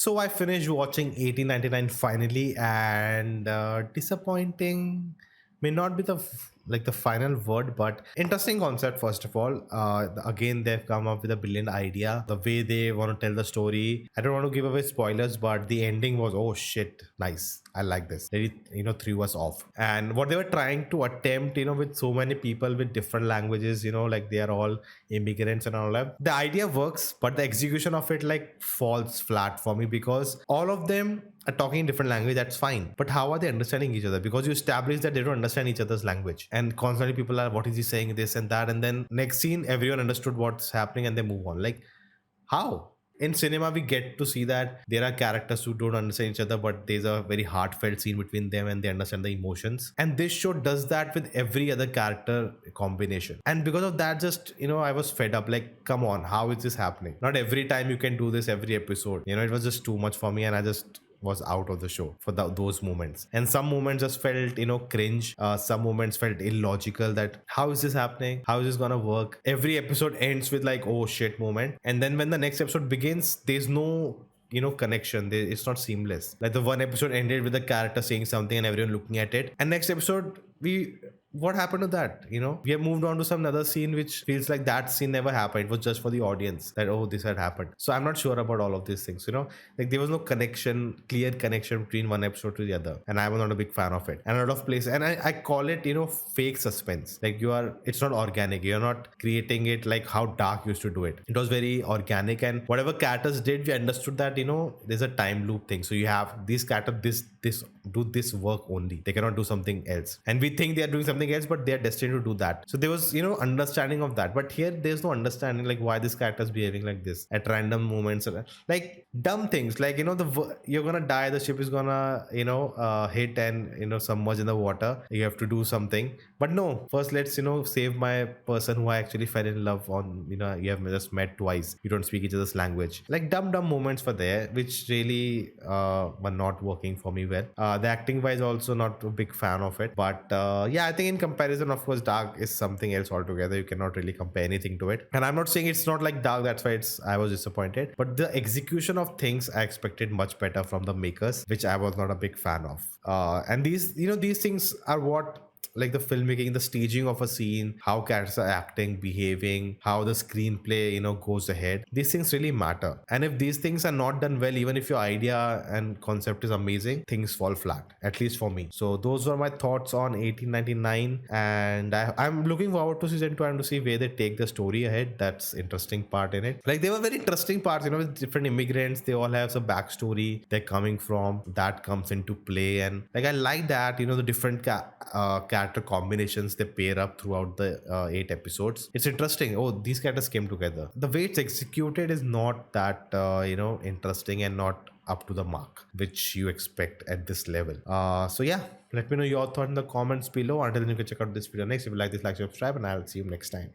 So I finished watching 1899 finally, and disappointing may not be the final word, but interesting concept. First of all, again they've come up with a brilliant idea. The way they want to tell the story. I don't want to give away spoilers, but the ending was oh shit, nice. I like this. They threw us off, and what they were trying to attempt, with so many people with different languages, like they are all immigrants and all that. The idea works, but the execution of it like falls flat for me because all of them are talking in different language. That's fine, but how are they understanding each other? Because you establish that they don't understand each other's language, and constantly people are, what is he saying, this and that, and then next scene everyone understood what's happening and they move on. Like, how? In cinema we get to see that there are characters who don't understand each other, but there's a very heartfelt scene between them and they understand the emotions, and this show does that with every other character combination. And because of that, just I was fed up. Like, come on, how is this happening? Not every time you can do this every episode. It was just too much for me, and I just was out of the show for those moments. And some moments just felt cringe. Some moments felt illogical, that how is this happening, how is this gonna work? Every episode ends with like oh shit moment, and then when the next episode begins, there's no connection. It's not seamless. Like the one episode ended with the character saying something and everyone looking at it, and next episode what happened to that? We have moved on to some other scene which feels like that scene never happened. It was just for the audience that oh, this had happened. So I'm not sure about all of these things. Like there was no clear connection between one episode to the other, and I was not a big fan of it. And a lot of places, and I call it fake suspense. Like it's not organic. You're not creating it like how Dark used to do it. It was very organic, and whatever characters did, we understood that there's a time loop thing. So you have these characters this do this work only. They cannot do something else, and we think they are doing something else, but they are destined to do that. So there was understanding of that, but here there's no understanding like why this character is behaving like this at random moments, like dumb things like you're gonna die, the ship is gonna hit and submerge in the water, you have to do something. But no, first let's save my person who I actually fell in love on. You have just met twice, you don't speak each other's language. Like dumb moments were there which really were not working for me well. The acting wise also not a big fan of it, but yeah, I think in comparison, of course, Dark is something else altogether. You cannot really compare anything to it, and I'm not saying it's not like Dark, that's why I was disappointed, but the execution of things I expected much better from the makers, which I was not a big fan of. And these things are what, like the filmmaking, the staging of a scene, how characters are acting, behaving, how the screenplay goes ahead, these things really matter. And if these things are not done well, even if your idea and concept is amazing, things fall flat, at least for me. So those were my thoughts on 1899, and I'm looking forward to season 2 and to see where they take the story ahead. That's interesting part in it. Like there were very interesting parts, with different immigrants. They all have some backstory they're coming from, that comes into play, and like I like that the different character combinations they pair up throughout the 8 episodes. It's interesting. Oh, these characters came together. The way it's executed is not that interesting and not up to the mark which you expect at this level. So yeah, let me know your thought in the comments below. Until then, you can check out this video next. If you like this, like, subscribe, and I'll see you next time.